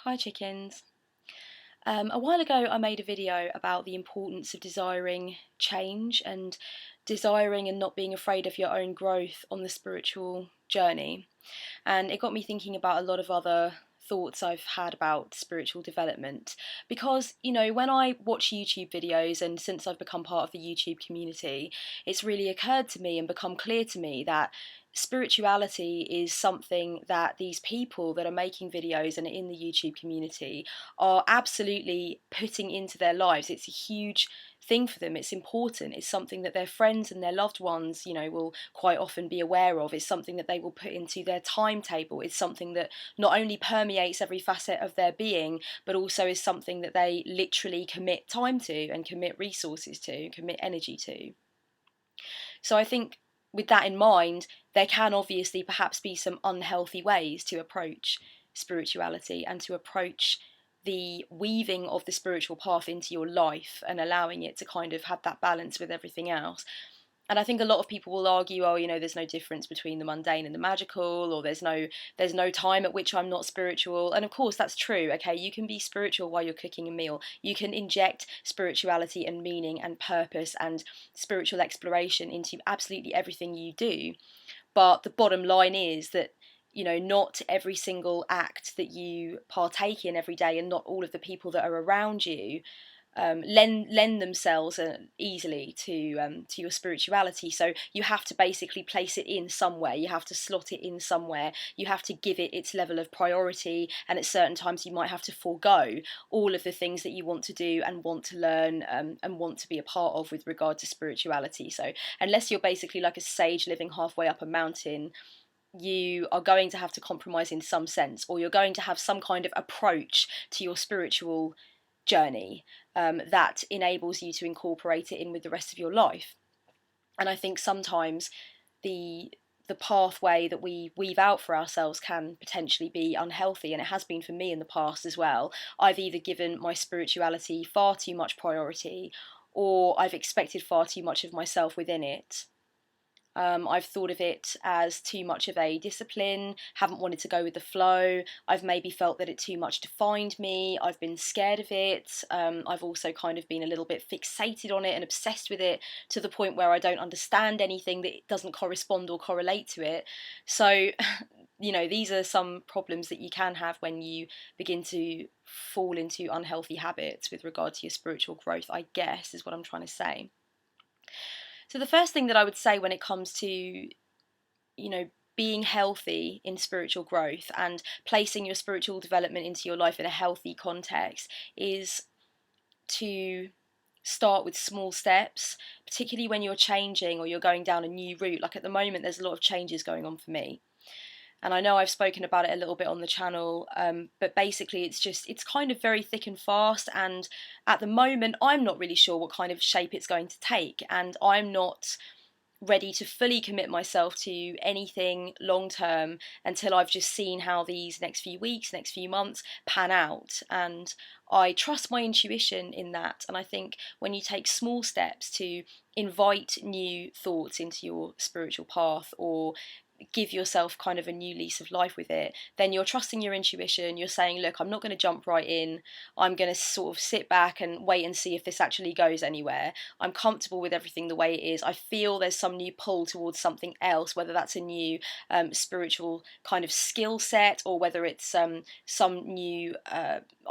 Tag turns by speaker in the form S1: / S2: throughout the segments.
S1: Hi chickens. A while ago I made a video about the importance of desiring change and desiring and not being afraid of your own growth on the spiritual journey. And it got me thinking about a lot of other thoughts I've had about spiritual development. Because, when I watch YouTube videos and since I've become part of the YouTube community, it's really occurred to me and become clear to me that spirituality is something that these people that are making videos and in the YouTube community are absolutely putting into their lives. It's a huge thing for them. It's important. It's something that their friends and their loved ones, will quite often be aware of. It's something that they will put into their timetable. It's something that not only permeates every facet of their being, but also is something that they literally commit time to and commit resources to, commit energy to. So I think with that in mind, there can obviously perhaps be some unhealthy ways to approach spirituality and to approach the weaving of the spiritual path into your life and allowing it to kind of have that balance with everything else. And I think a lot of people will argue, oh, there's no difference between the mundane and the magical, or there's no time at which I'm not spiritual. And of course that's true. Okay, you can be spiritual while you're cooking a meal. You can inject spirituality and meaning and purpose and spiritual exploration into absolutely everything you do. But the bottom line is that not every single act that you partake in every day and not all of the people that are around you lend themselves easily to your spirituality. So you have to basically place it in somewhere. You have to slot it in somewhere. You have to give it its level of priority. And at certain times, you might have to forego all of the things that you want to do and want to learn and want to be a part of with regard to spirituality. So unless you're basically like a sage living halfway up a mountain, you are going to have to compromise in some sense, or you're going to have some kind of approach to your spiritual journey that enables you to incorporate it in with the rest of your life. And I think sometimes the pathway that we weave out for ourselves can potentially be unhealthy, and it has been for me in the past as well. I've either given my spirituality far too much priority, or I've expected far too much of myself within it. I've thought of it as too much of a discipline, haven't wanted to go with the flow. I've maybe felt that it too much defined me. I've been scared of it. I've also kind of been a little bit fixated on it and obsessed with it to the point where I don't understand anything that doesn't correspond or correlate to it. So, these are some problems that you can have when you begin to fall into unhealthy habits with regard to your spiritual growth, I guess, is what I'm trying to say. So the first thing that I would say when it comes to, being healthy in spiritual growth and placing your spiritual development into your life in a healthy context is to start with small steps, particularly when you're changing or you're going down a new route. Like at the moment, there's a lot of changes going on for me. And I know I've spoken about it a little bit on the channel, but basically it's kind of very thick and fast, and at the moment I'm not really sure what kind of shape it's going to take, and I'm not ready to fully commit myself to anything long term until I've just seen how these next few weeks, next few months pan out. And I trust my intuition in that. And I think when you take small steps to invite new thoughts into your spiritual path, or give yourself kind of a new lease of life with it, then you're trusting your intuition. You're saying, look, I'm not going to jump right in. I'm going to sort of sit back and wait and see if this actually goes anywhere. I'm comfortable with everything the way it is. I feel there's some new pull towards something else, whether that's a new spiritual kind of skill set, or whether it's some new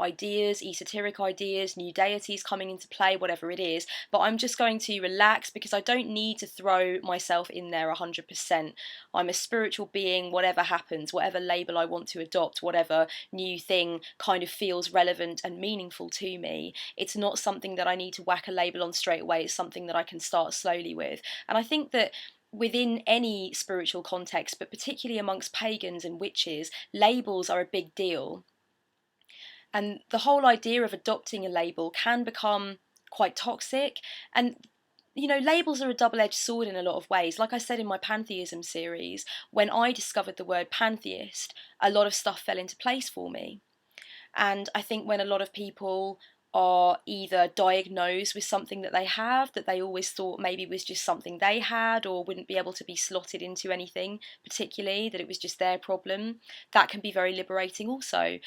S1: ideas, esoteric ideas, new deities coming into play, whatever it is. But I'm just going to relax because I don't need to throw myself in there 100%. I'm a spiritual being. Whatever happens, whatever label I want to adopt, whatever new thing kind of feels relevant and meaningful to me, it's not something that I need to whack a label on straight away. It's something that I can start slowly with. And I think that within any spiritual context, but particularly amongst pagans and witches, labels are a big deal. And the whole idea of adopting a label can become quite toxic. And labels are a double-edged sword in a lot of ways. Like I said in my pantheism series, when I discovered the word pantheist, a lot of stuff fell into place for me. And I think when a lot of people are either diagnosed with something that they have that they always thought maybe was just something they had, or wouldn't be able to be slotted into anything particularly, that it was just their problem. That can be very liberating also.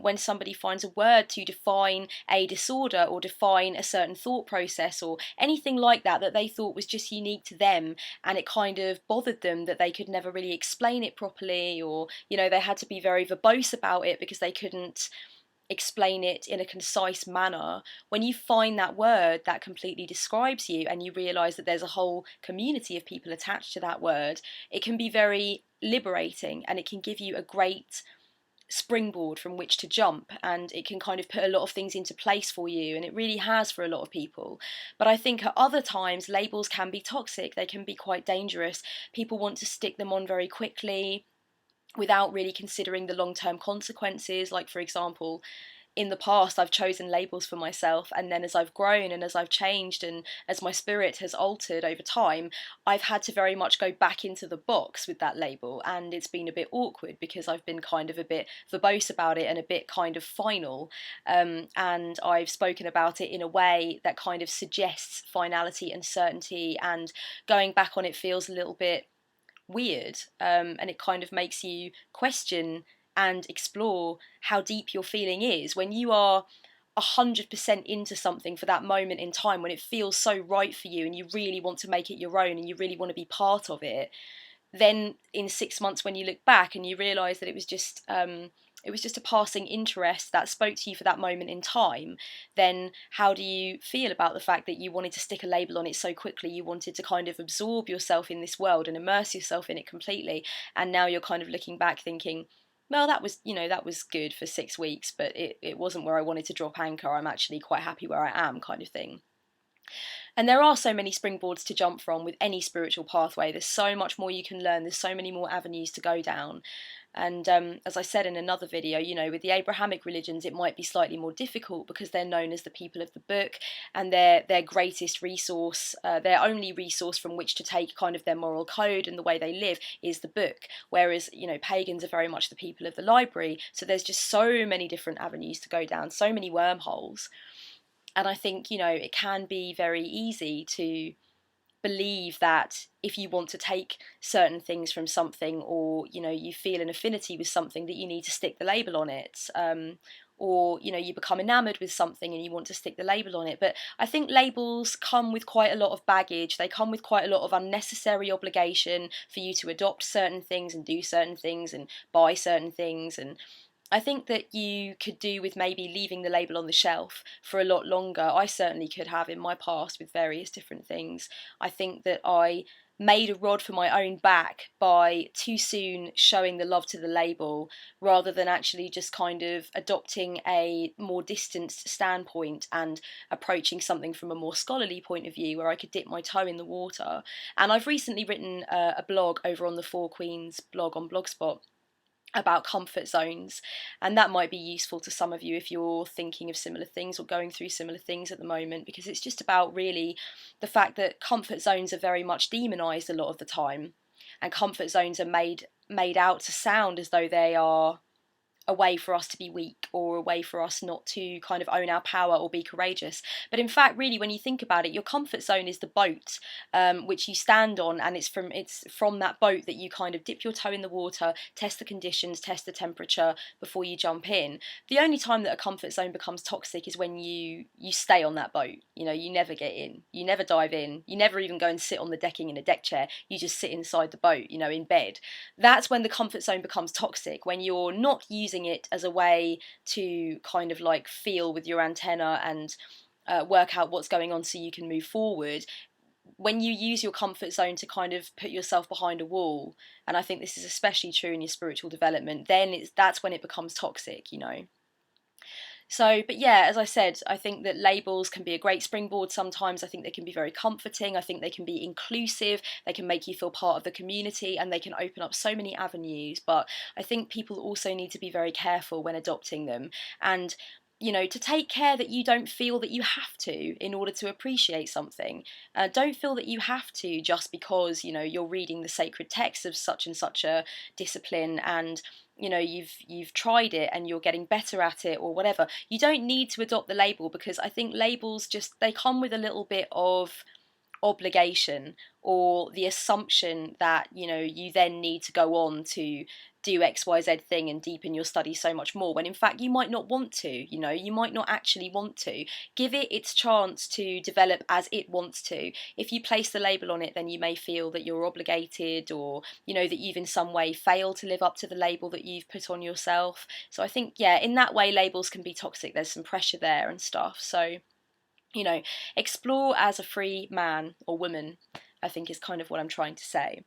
S1: When somebody finds a word to define a disorder or define a certain thought process or anything like that that they thought was just unique to them, and it kind of bothered them that they could never really explain it properly, or they had to be very verbose about it because they couldn't explain it in a concise manner. When you find that word that completely describes you and you realize that there's a whole community of people attached to that word, it can be very liberating, and it can give you a great springboard from which to jump, and it can kind of put a lot of things into place for you, and it really has for a lot of people. But I think at other times labels can be toxic, they can be quite dangerous. People want to stick them on very quickly without really considering the long-term consequences. Like, for example, in the past I've chosen labels for myself, and then as I've grown and as I've changed and as my spirit has altered over time, I've had to very much go back into the box with that label, and it's been a bit awkward because I've been kind of a bit verbose about it and a bit kind of final, and I've spoken about it in a way that kind of suggests finality and certainty, and going back on it feels a little bit weird, and it kind of makes you question and explore how deep your feeling is when you are 100% into something for that moment in time, when it feels so right for you and you really want to make it your own and you really want to be part of it. Then in 6 months when you look back and you realize that it was just a passing interest that spoke to you for that moment in time, then how do you feel about the fact that you wanted to stick a label on it so quickly? You wanted to kind of absorb yourself in this world and immerse yourself in it completely, and now you're kind of looking back thinking, well, that was, that was good for 6 weeks, but it wasn't where I wanted to drop anchor. I'm actually quite happy where I am, kind of thing. And there are so many springboards to jump from with any spiritual pathway. There's so much more you can learn. There's so many more avenues to go down. And as I said in another video, with the Abrahamic religions, it might be slightly more difficult because they're known as the people of the book, and their greatest resource, their only resource from which to take kind of their moral code and the way they live is the book. Whereas, pagans are very much the people of the library. So there's just so many different avenues to go down, so many wormholes. And I think, it can be very easy to believe that if you want to take certain things from something, or, you feel an affinity with something, that you need to stick the label on it. Or, you become enamoured with something and you want to stick the label on it. But I think labels come with quite a lot of baggage. They come with quite a lot of unnecessary obligation for you to adopt certain things and do certain things and buy certain things. And I think that you could do with maybe leaving the label on the shelf for a lot longer. I certainly could have in my past with various different things. I think that I made a rod for my own back by too soon showing the love to the label, rather than actually just kind of adopting a more distanced standpoint and approaching something from a more scholarly point of view where I could dip my toe in the water. And I've recently written a blog over on the Four Queens blog on Blogspot about comfort zones, and that might be useful to some of you if you're thinking of similar things or going through similar things at the moment, because it's just about really the fact that comfort zones are very much demonized a lot of the time, and comfort zones are made out to sound as though they are a way for us to be weak, or a way for us not to kind of own our power or be courageous. But in fact, really, when you think about it, your comfort zone is the boat which you stand on, and it's from that boat that you kind of dip your toe in the water, test the conditions, test the temperature before you jump in. The only time that a comfort zone becomes toxic is when you stay on that boat. You never get in, you never dive in, you never even go and sit on the decking in a deck chair, you just sit inside the boat, in bed. That's when the comfort zone becomes toxic, when you're not using it as a way to kind of like feel with your antenna and work out what's going on so you can move forward. When you use your comfort zone to kind of put yourself behind a wall, and I think this is especially true in your spiritual development, then that's when it becomes toxic. So, but yeah, as I said, I think that labels can be a great springboard sometimes. I think they can be very comforting. I think they can be inclusive. They can make you feel part of the community, and they can open up so many avenues. But I think people also need to be very careful when adopting them, and to take care that you don't feel that you have to in order to appreciate something. Don't feel that you have to just because, you're reading the sacred text of such and such a discipline, and you've tried it and you're getting better at it or whatever, you don't need to adopt the label, because I think labels just, they come with a little bit of obligation, or the assumption that you then need to go on to do XYZ thing and deepen your study so much more, when in fact you might not want to. You might not actually want to. Give it its chance to develop as it wants to. If you place the label on it, then you may feel that you're obligated, or that you've in some way failed to live up to the label that you've put on yourself. So I think, yeah, in that way labels can be toxic. There's some pressure there and stuff. So explore as a free man or woman, I think, is kind of what I'm trying to say.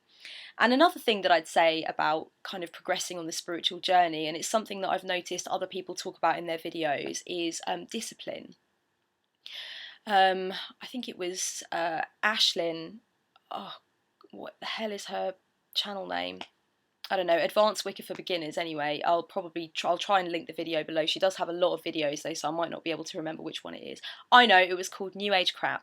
S1: And another thing that I'd say about kind of progressing on the spiritual journey, and it's something that I've noticed other people talk about in their videos, is discipline. I think it was Ashlyn. Oh, what the hell is her channel name? I don't know, Advanced Wicca for Beginners anyway. I'll try and link the video below. She does have a lot of videos though, so I might not be able to remember which one it is. I know it was called New Age Crap.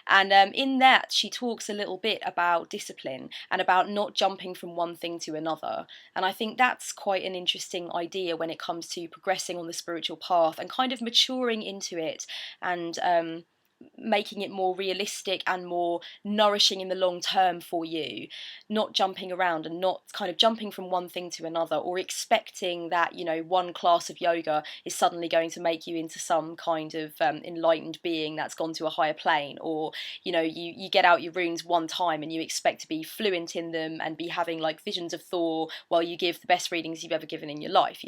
S1: And in that she talks a little bit about discipline and about not jumping from one thing to another. And I think that's quite an interesting idea when it comes to progressing on the spiritual path and kind of maturing into it, and making it more realistic and more nourishing in the long term for you, not jumping around and not kind of jumping from one thing to another, or expecting that one class of yoga is suddenly going to make you into some kind of enlightened being that's gone to a higher plane, or you get out your runes one time and you expect to be fluent in them and be having like visions of Thor while you give the best readings you've ever given in your life.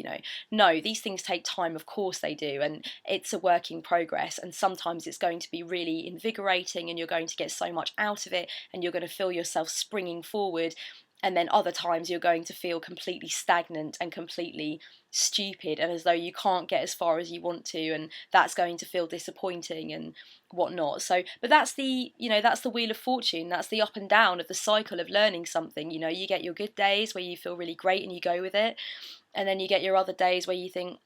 S1: No, these things take time, of course they do, and it's a work in progress, and sometimes it's going to be really invigorating and you're going to get so much out of it and you're going to feel yourself springing forward, and then other times you're going to feel completely stagnant and completely stupid and as though you can't get as far as you want to, and that's going to feel disappointing and whatnot. So but that's the that's the wheel of fortune, that's the up and down of the cycle of learning something. You get your good days where you feel really great and you go with it, and then you get your other days where you think,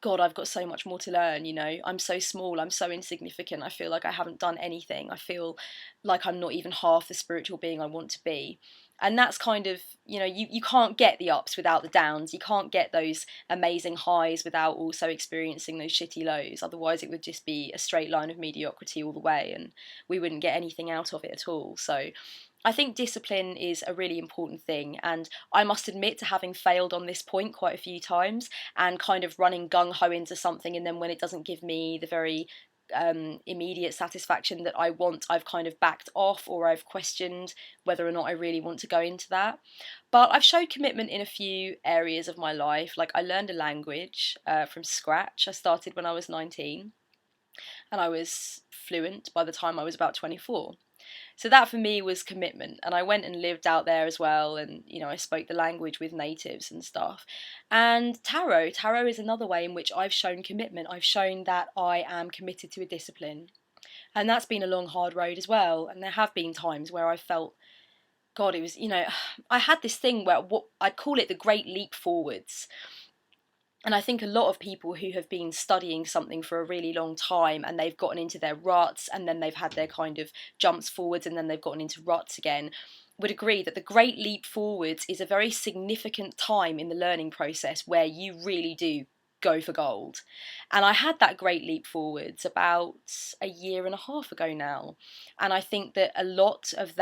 S1: God, I've got so much more to learn, I'm so small, I'm so insignificant, I feel like I haven't done anything, I feel like I'm not even half the spiritual being I want to be. And that's kind of, you can't get the ups without the downs, you can't get those amazing highs without also experiencing those shitty lows, otherwise it would just be a straight line of mediocrity all the way and we wouldn't get anything out of it at all. So I think discipline is a really important thing, and I must admit to having failed on this point quite a few times and kind of running gung-ho into something, and then when it doesn't give me the very immediate satisfaction that I want, I've kind of backed off, or I've questioned whether or not I really want to go into that. But I've showed commitment in a few areas of my life. Like I learned a language from scratch. I started when I was 19 and I was fluent by the time I was about 24. So that for me was commitment, and I went and lived out there as well, and I spoke the language with natives and stuff. And tarot is another way in which I've shown commitment. I've shown that I am committed to a discipline, and that's been a long hard road as well. And there have been times where I felt, God, it was I had this thing where I'd call it the great leap forwards. And I think a lot of people who have been studying something for a really long time and they've gotten into their ruts and then they've had their kind of jumps forwards and then they've gotten into ruts again would agree that the great leap forwards is a very significant time in the learning process where you really do go for gold. And I had that great leap forwards about a year and a half ago now. And I think that a lot of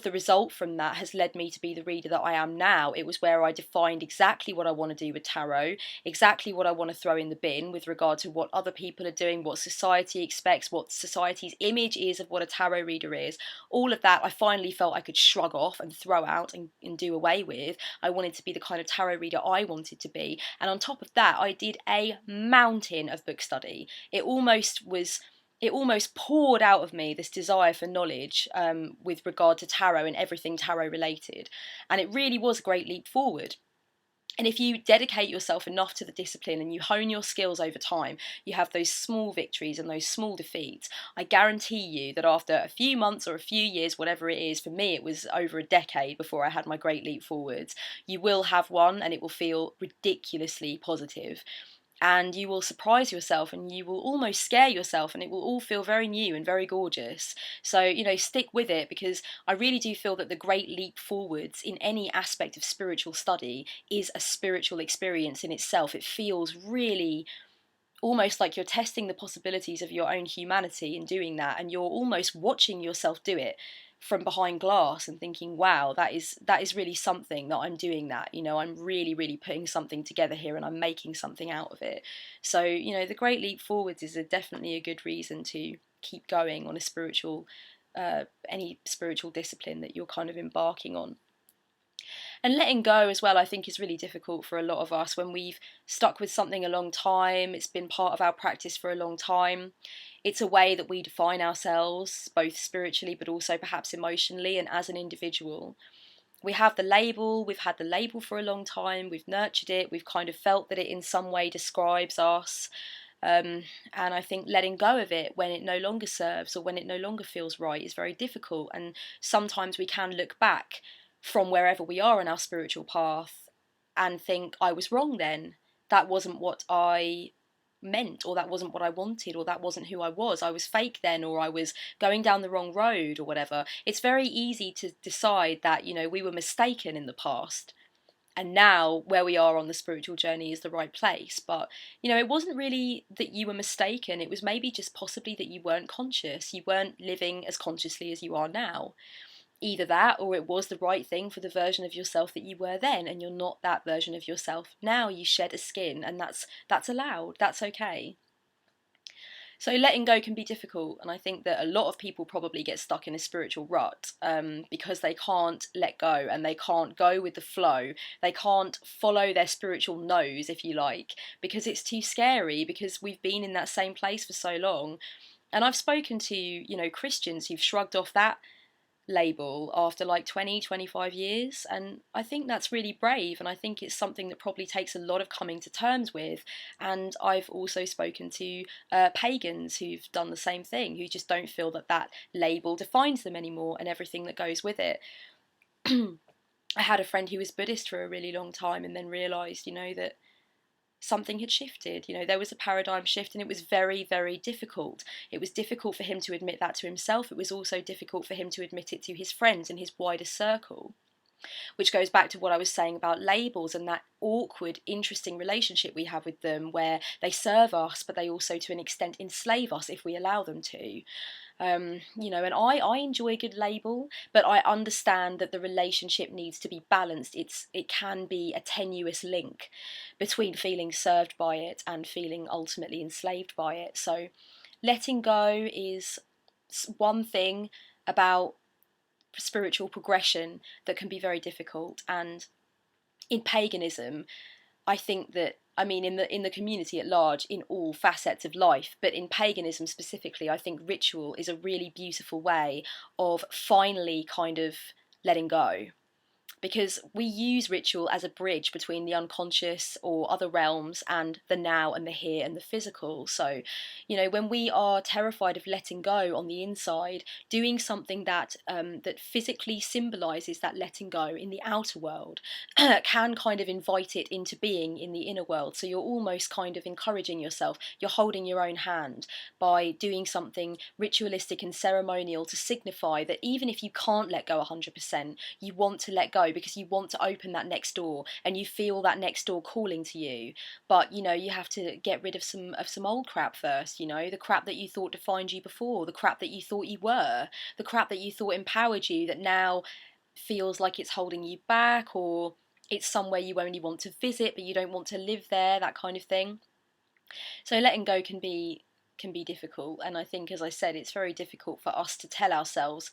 S1: the result from that has led me to be the reader that I am now. It was where I defined exactly what I want to do with tarot, exactly what I want to throw in the bin with regard to what other people are doing, what society expects, what society's image is of what a tarot reader is. All of that I finally felt I could shrug off and throw out and do away with. I wanted to be the kind of tarot reader I wanted to be. And on top of that, I did a mountain of book study. It almost poured out of me, this desire for knowledge with regard to tarot and everything tarot related. And it really was a great leap forward. And if you dedicate yourself enough to the discipline and you hone your skills over time, you have those small victories and those small defeats. I guarantee you that after a few months or a few years, whatever it is, for me it was over a decade before I had my great leap forwards, you will have one and it will feel ridiculously positive. and you will surprise yourself and you will almost scare yourself, and it will all feel very new and very gorgeous. So, stick with it, because I really do feel that the great leap forwards in any aspect of spiritual study is a spiritual experience in itself. It feels really almost like you're testing the possibilities of your own humanity in doing that, and you're almost watching yourself do it from behind glass and thinking, wow, that is really something that I'm doing. That, I'm really, really putting something together here, and I'm making something out of it. So, the great leap forwards is definitely a good reason to keep going on a spiritual any spiritual discipline that you're kind of embarking on. And letting go as well, I think, is really difficult for a lot of us when we've stuck with something a long time. It's been part of our practice for a long time. It's a way that we define ourselves, both spiritually but also perhaps emotionally and as an individual. We have the label, we've had the label for a long time, we've nurtured it, we've kind of felt that it in some way describes us. And I think letting go of it when it no longer serves or when it no longer feels right is very difficult. And sometimes we can look back from wherever we are in our spiritual path and think, I was wrong then. That wasn't what I meant, or that wasn't what I wanted, or that wasn't who I was. I was fake then, or I was going down the wrong road, or whatever. It's very easy to decide that, we were mistaken in the past, and now where we are on the spiritual journey is the right place. But it wasn't really that you were mistaken. It was maybe just possibly that you weren't conscious, you weren't living as consciously as you are now. Either that, or it was the right thing for the version of yourself that you were then, and you're not that version of yourself now. You shed a skin, and that's allowed, that's okay. So letting go can be difficult, and I think that a lot of people probably get stuck in a spiritual rut because they can't let go, and they can't go with the flow. They can't follow their spiritual nose, if you like, because it's too scary, because we've been in that same place for so long. And I've spoken to, Christians who've shrugged off that label after like 20-25 years, and I think that's really brave, and I think it's something that probably takes a lot of coming to terms with. And I've also spoken to pagans who've done the same thing, who just don't feel that that label defines them anymore and everything that goes with it. I had a friend who was Buddhist for a really long time and then realised, that something had shifted. There was a paradigm shift, and it was very, very difficult. It was difficult for him to admit that to himself. It was also difficult for him to admit it to his friends and his wider circle, which goes back to what I was saying about labels and that awkward, interesting relationship we have with them, where they serve us, but they also, to an extent, enslave us if we allow them to. And I enjoy a good label, but I understand that the relationship needs to be balanced. It can be a tenuous link between feeling served by it and feeling ultimately enslaved by it. So letting go is one thing about spiritual progression that can be very difficult. And in paganism, I think that, in the community at large, in all facets of life, but in paganism specifically, I think ritual is a really beautiful way of finally kind of letting go. Because we use ritual as a bridge between the unconscious or other realms and the now and the here and the physical. So, when we are terrified of letting go on the inside, doing something that that physically symbolises that letting go in the outer world can kind of invite it into being in the inner world. So you're almost kind of encouraging yourself. You're holding your own hand by doing something ritualistic and ceremonial to signify that even if you can't let go 100%, you want to let go because you want to open that next door, and you feel that next door calling to you. But you have to get rid of some old crap first. The crap that you thought defined you before, the crap that you thought you were, the crap that you thought empowered you, that now feels like it's holding you back, or it's somewhere you only want to visit but you don't want to live there, that kind of thing. So letting go can be difficult, and I think, as I said, it's very difficult for us to tell ourselves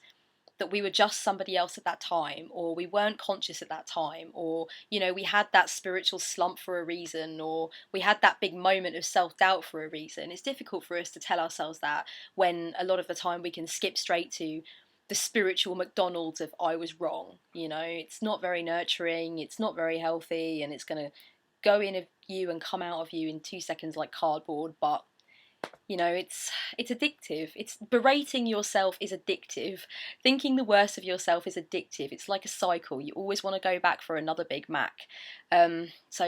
S1: that we were just somebody else at that time, or we weren't conscious at that time, or we had that spiritual slump for a reason, or we had that big moment of self-doubt for a reason. It's difficult for us to tell ourselves that, when a lot of the time we can skip straight to the spiritual McDonald's of I was wrong. It's not very nurturing, it's not very healthy, and it's going to go in of you and come out of you in 2 seconds like cardboard. But it's addictive. It's berating yourself is addictive. Thinking the worst of yourself is addictive. It's like a cycle. You always want to go back for another Big Mac. So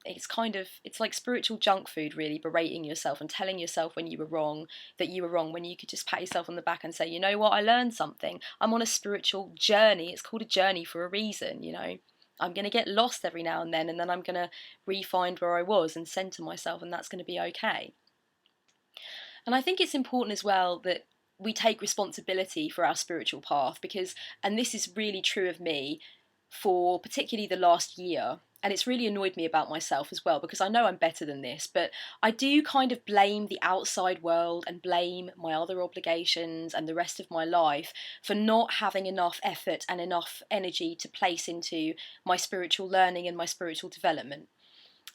S1: it's like spiritual junk food, really, berating yourself and telling yourself when you were wrong, that you were wrong, when you could just pat yourself on the back and say, you know what, I learned something. I'm on a spiritual journey. It's called a journey for a reason, you know. I'm going to get lost every now and then I'm going to re-find where I was and center myself, and that's going to be okay. And I think it's important as well that we take responsibility for our spiritual path, because, and this is really true of me for particularly the last year, and it's really annoyed me about myself as well, because I know I'm better than this, but I do kind of blame the outside world and blame my other obligations and the rest of my life for not having enough effort and enough energy to place into my spiritual learning and my spiritual development.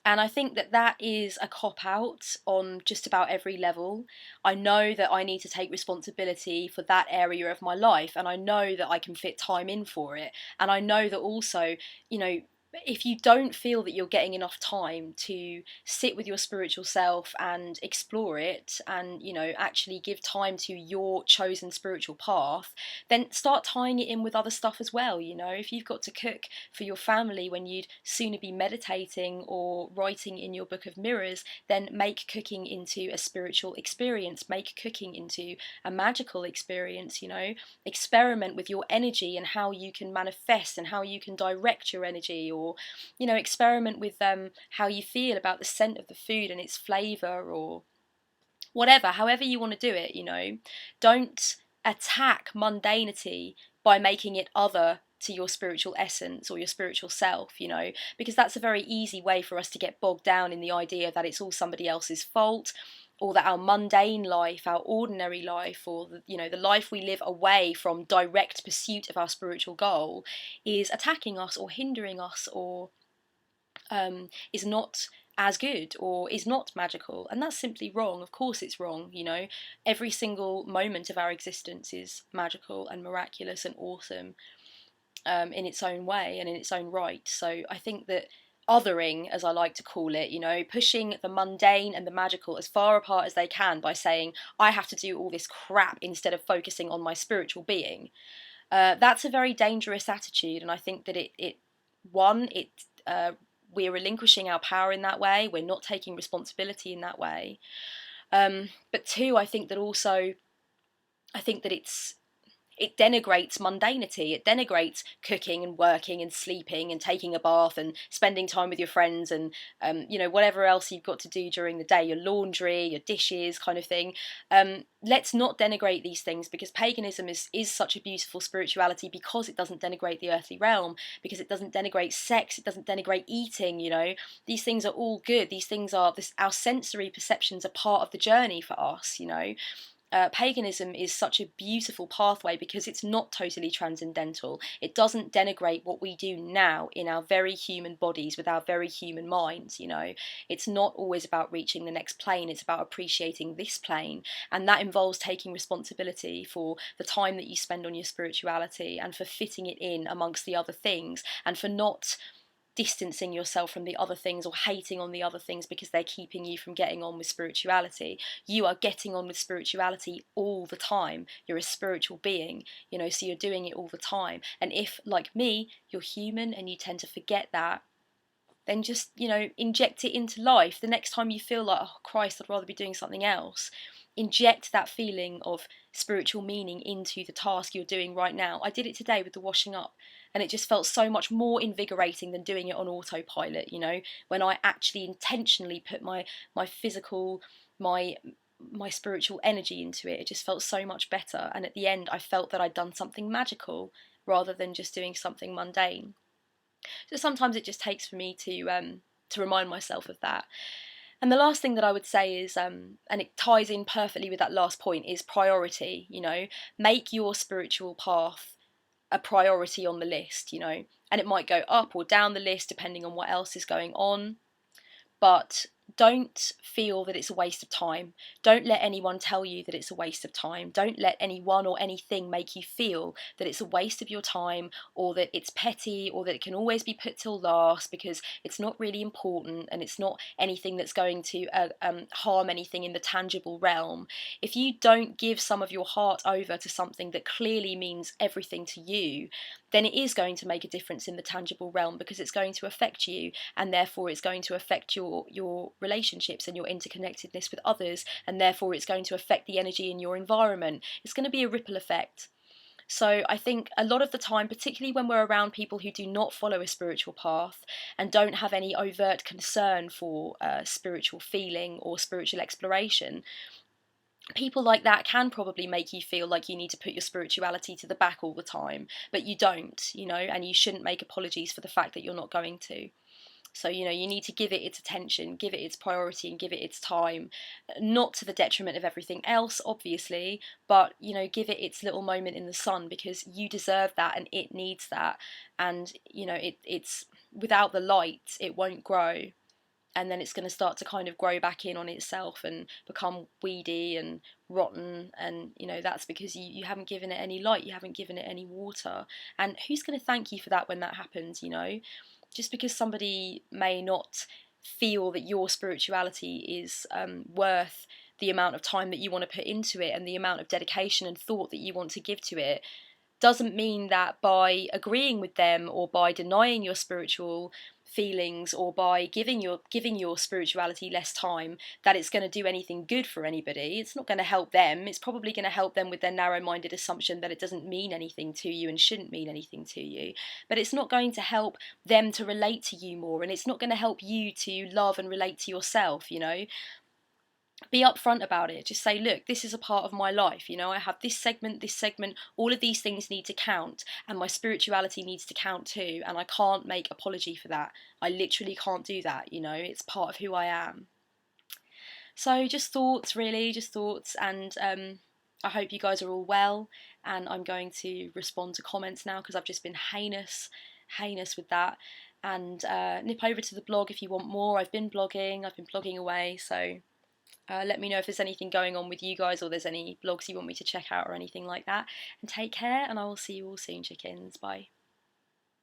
S1: And I think that that is a cop out on just about every level. I know that I need to take responsibility for that area of my life, and I know that I can fit time in for it. And I know that also, you know, if you don't feel that you're getting enough time to sit with your spiritual self and explore it, and, you know, actually give time to your chosen spiritual path, then start tying it in with other stuff as well. You know, if you've got to cook for your family when you'd sooner be meditating or writing in your book of mirrors, then make cooking into a spiritual experience, make cooking into a magical experience. You know, experiment with your energy and how you can manifest and how you can direct your energy, or, you know, experiment with how you feel about the scent of the food and its flavor, or whatever, however you want to do it. You know, don't attack mundanity by making it other to your spiritual essence or your spiritual self, you know, because that's a very easy way for us to get bogged down in the idea that it's all somebody else's fault, or that our mundane life, our ordinary life, or the, you know, the life we live away from direct pursuit of our spiritual goal is attacking us or hindering us, or is not as good or is not magical. And that's simply wrong. Of course it's wrong. You know, every single moment of our existence is magical and miraculous and awesome, in its own way and in its own right. So I think that othering, as I like to call it, you know, pushing the mundane and the magical as far apart as they can by saying, I have to do all this crap instead of focusing on my spiritual being, that's a very dangerous attitude. And I think that uh, we're relinquishing our power in that way. We're not taking responsibility in that way. But two, I think that it denigrates mundanity. It denigrates cooking and working and sleeping and taking a bath and spending time with your friends and, you know, whatever else you've got to do during the day, your laundry, your dishes, kind of thing. Let's not denigrate these things, because paganism is such a beautiful spirituality, because it doesn't denigrate the earthly realm, because it doesn't denigrate sex, it doesn't denigrate eating. You know, these things are all good. These things are our sensory perceptions are part of the journey for us. You know, paganism is such a beautiful pathway because it's not totally transcendental. It doesn't denigrate what we do now in our very human bodies with our very human minds. You know, it's not always about reaching the next plane, it's about appreciating this plane. And that involves taking responsibility for the time that you spend on your spirituality and for fitting it in amongst the other things, and for not distancing yourself from the other things or hating on the other things because they're keeping you from getting on with spirituality. You are getting on with spirituality all the time. You're a spiritual being, you know, so you're doing it all the time. And if, like me, you're human and you tend to forget that, then just, you know, inject it into life. The next time you feel like, oh Christ, I'd rather be doing something else, inject that feeling of spiritual meaning into the task you're doing right now. I did it today with the washing up, and it just felt so much more invigorating than doing it on autopilot, you know, when I actually intentionally put my physical, my my spiritual energy into it. It just felt so much better, and at the end I felt that I'd done something magical rather than just doing something mundane. So sometimes it just takes for me to remind myself of that. And the last thing that I would say is, and it ties in perfectly with that last point, is priority. You know, make your spiritual path a priority on the list, you know, and it might go up or down the list depending on what else is going on. But don't feel that it's a waste of time. Don't let anyone tell you that it's a waste of time. Don't let anyone or anything make you feel that it's a waste of your time, or that it's petty, or that it can always be put till last, because it's not really important and it's not anything that's going to harm anything in the tangible realm. If you don't give some of your heart over to something that clearly means everything to you, then it is going to make a difference in the tangible realm, because it's going to affect you, and therefore it's going to affect your relationships and your interconnectedness with others, and therefore it's going to affect the energy in your environment. It's going to be a ripple effect. So I think a lot of the time, particularly when we're around people who do not follow a spiritual path and don't have any overt concern for spiritual feeling or spiritual exploration, people like that can probably make you feel like you need to put your spirituality to the back all the time, but you don't, and you shouldn't make apologies for the fact that you're not going to. So, you need to give it its attention, give it its priority, and give it its time, not to the detriment of everything else, obviously, but, give it its little moment in the sun, because you deserve that and it needs that. And, it's without the light, it won't grow. And then it's going to start to kind of grow back in on itself and become weedy and rotten, and that's because you haven't given it any light, you haven't given it any water. And who's going to thank you for that when that happens? Just because somebody may not feel that your spirituality is worth the amount of time that you want to put into it and the amount of dedication and thought that you want to give to it, doesn't mean that by agreeing with them or by denying your spiritual feelings or by giving your spirituality less time, that it's going to do anything good for anybody. It's not going to help them. It's probably going to help them with their narrow-minded assumption that it doesn't mean anything to you and shouldn't mean anything to you. But it's not going to help them to relate to you more, and it's not going to help you to love and relate to yourself. Be upfront about it. Just say, look, this is a part of my life. I have this segment, all of these things need to count, and my spirituality needs to count too, and I can't make apology for that. I literally can't do that. It's part of who I am. So just thoughts, really, just thoughts, and I hope you guys are all well, and I'm going to respond to comments now because I've just been heinous with that. And nip over to the blog if you want more. I've been blogging away, so let me know if there's anything going on with you guys, or there's any blogs you want me to check out or anything like that. And take care, and I will see you all soon, chickens. Bye.